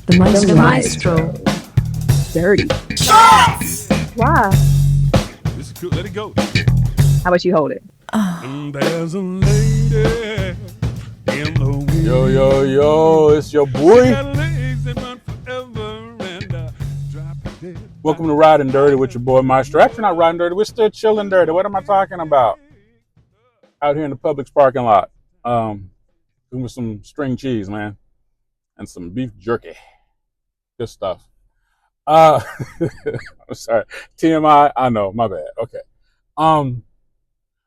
The Maestro. Dirty. Shots! Why? This is cool. Let it go. How about you hold it? There's a lady in the wind. Yo, yo, yo, it's your boy. Got legs that run forever and drop dead. Welcome to Riding Dirty with your boy Maestro. Actually, not riding dirty. We're still chilling dirty. What am I talking about? Out here in the Publix parking lot. Doing some string cheese, man. And some beef jerky. Good stuff. I'm sorry. TMI, I know, my bad. Okay.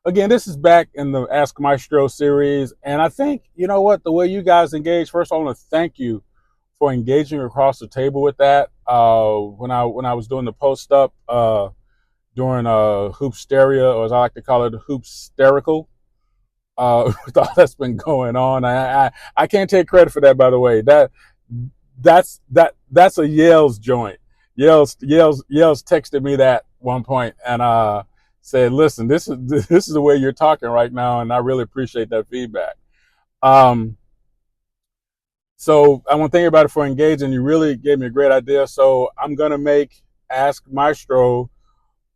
Again, this is back in the Ask Maestro series. And I think, you know what, the way you guys engage, first I want to thank you for engaging across the table with that. When I was doing the post up during Hoopsteria, or as I like to call it, Hoopsterical, with all that's been going on. I can't take credit for that, by the way. That's a Yale's joint. Yale's texted me that one point and said, "Listen, this is the way you're talking right now, and I really appreciate that feedback." So I want to thank everybody for engaging. You really gave me a great idea. So I'm gonna make Ask Maestro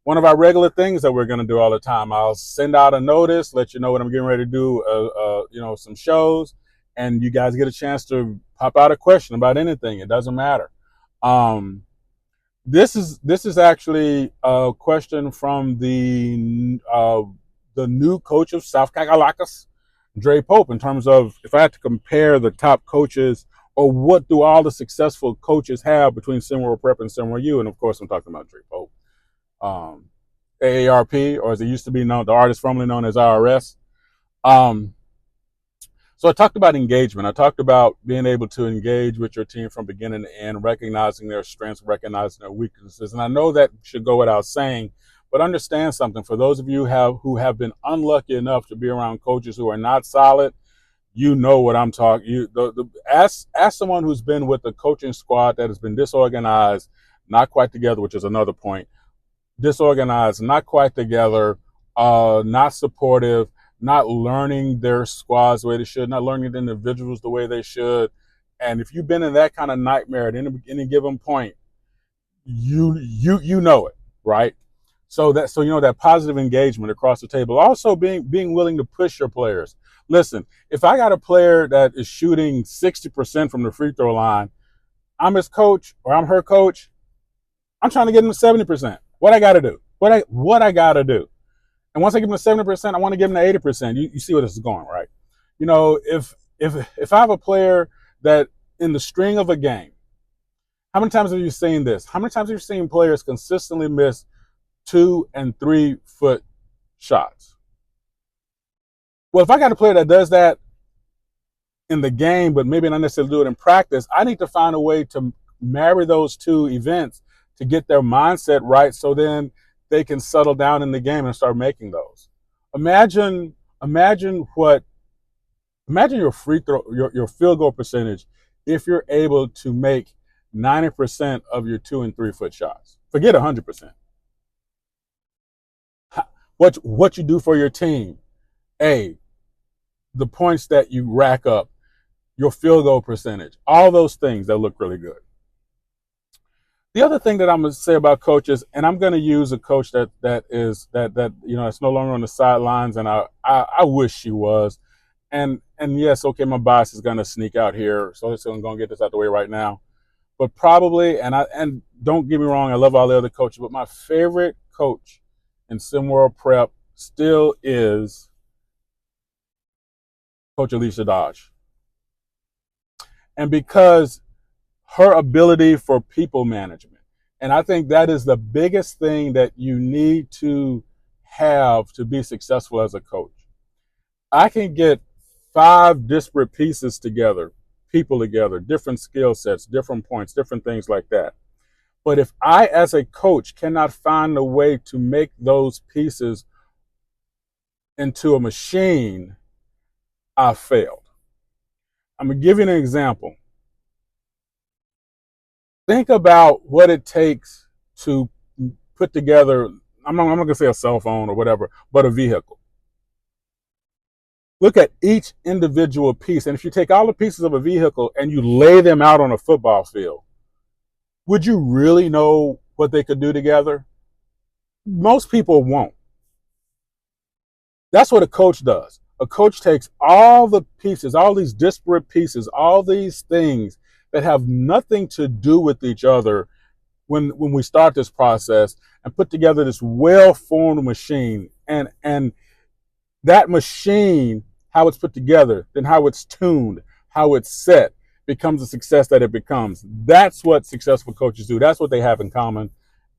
one of our regular things that we're going to do all the time. I'll send out a notice, let you know what I'm getting ready to do, some shows, and you guys get a chance to pop out a question about anything. It doesn't matter. This is actually a question from the new coach of South Kakalakis, Dre Pope, in terms of if I had to compare the top coaches or what do all the successful coaches have between SimWorld Prep and SimWorld U, and of course I'm talking about Dre Pope. AARP, or as it used to be known, the artist formerly known as IRS. So I talked about engagement. I talked about being able to engage with your team from beginning to end, recognizing their strengths, recognizing their weaknesses. And I know that should go without saying, but understand something. For those of you who have been unlucky enough to be around coaches who are not solid, you know what I'm talking. Ask someone who's been with a coaching squad that has been disorganized, not quite together, which is another point. Disorganized, not quite together, not supportive, not learning their squads the way they should, not learning the individuals the way they should. And if you've been in that kind of nightmare at any given point, you know it, right? So that positive engagement across the table. Also being willing to push your players. Listen, if I got a player that is shooting 60% from the free throw line, I'm his coach or I'm her coach, I'm trying to get him to 70%. What I got to do? What I got to do? And once I give them to 70%, I want to give them to 80%. You see where this is going, right? You know, if I have a player that in the string of a game, how many times have you seen this? How many times have you seen players consistently miss 2 and 3 foot shots? Well, if I got a player that does that in the game, but maybe not necessarily do it in practice, I need to find a way to marry those two events to get their mindset right, so then they can settle down in the game and start making those. Imagine your free throw, your field goal percentage, if you're able to make 90% of your 2 and 3 foot shots. Forget 100%. What you do for your team, the points that you rack up, your field goal percentage, all those things that look really good. The other thing that I'm going to say about coaches, and I'm going to use a coach that it's no longer on the sidelines, and I wish she was. And yes, okay, my bias is going to sneak out here, so I'm going to get this out the way right now. But probably, and don't get me wrong, I love all the other coaches, but my favorite coach in SimWorld Prep still is Coach Alicia Dodge. And because her ability for people management. And I think that is the biggest thing that you need to have to be successful as a coach. I can get 5 disparate pieces together, people together, different skill sets, different points, different things like that. But if I, as a coach, cannot find a way to make those pieces into a machine, I failed. I'm going to give you an example. Think about what it takes to put together, I'm not going to say a cell phone or whatever, but a vehicle. Look at each individual piece. And if you take all the pieces of a vehicle and you lay them out on a football field, would you really know what they could do together? Most people won't. That's what a coach does. A coach takes all the pieces, all these disparate pieces, all these things that have nothing to do with each other when we start this process, and put together this well-formed machine. And that machine, how it's put together, then how it's tuned, how it's set, becomes the success that it becomes. That's what successful coaches do. That's what they have in common.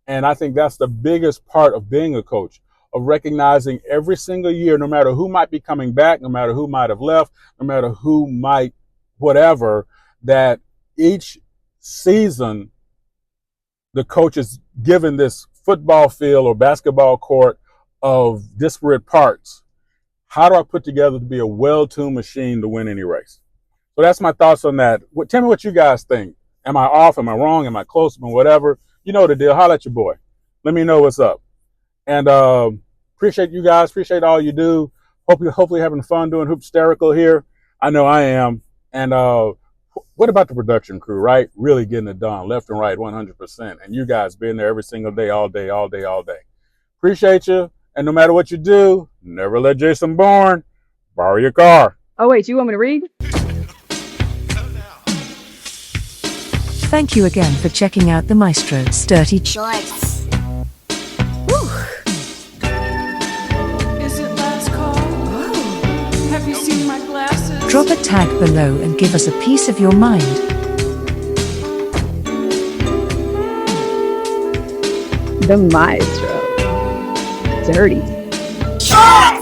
And I think that's the biggest part of being a coach, of recognizing every single year, no matter who might be coming back, no matter who might have left, no matter who might whatever, that each season the coach is given this football field or basketball court of disparate parts. How do I put together to be a well-tuned machine to win any race? So that's my thoughts on that. Tell me what you guys think. Am I off? Am I wrong? Am I close? Whatever. You know the deal. Holla at your boy. Let me know what's up. And appreciate you guys. Appreciate all you do. Hopefully having fun doing Hoopsterical here. I know I am. And what about the production crew, right? Really getting it done, left and right, 100%. And you guys being there every single day, all day, all day, all day. Appreciate you. And no matter what you do, never let Jason Bourne borrow your car. Oh, wait, you want me to read? Thank you again for checking out the Maestro's Dirty Shorts. Is it last call? Oh. Have you seen my glasses? Drop a tag below and give us a piece of your mind. The Maestro. Durty. Shorts!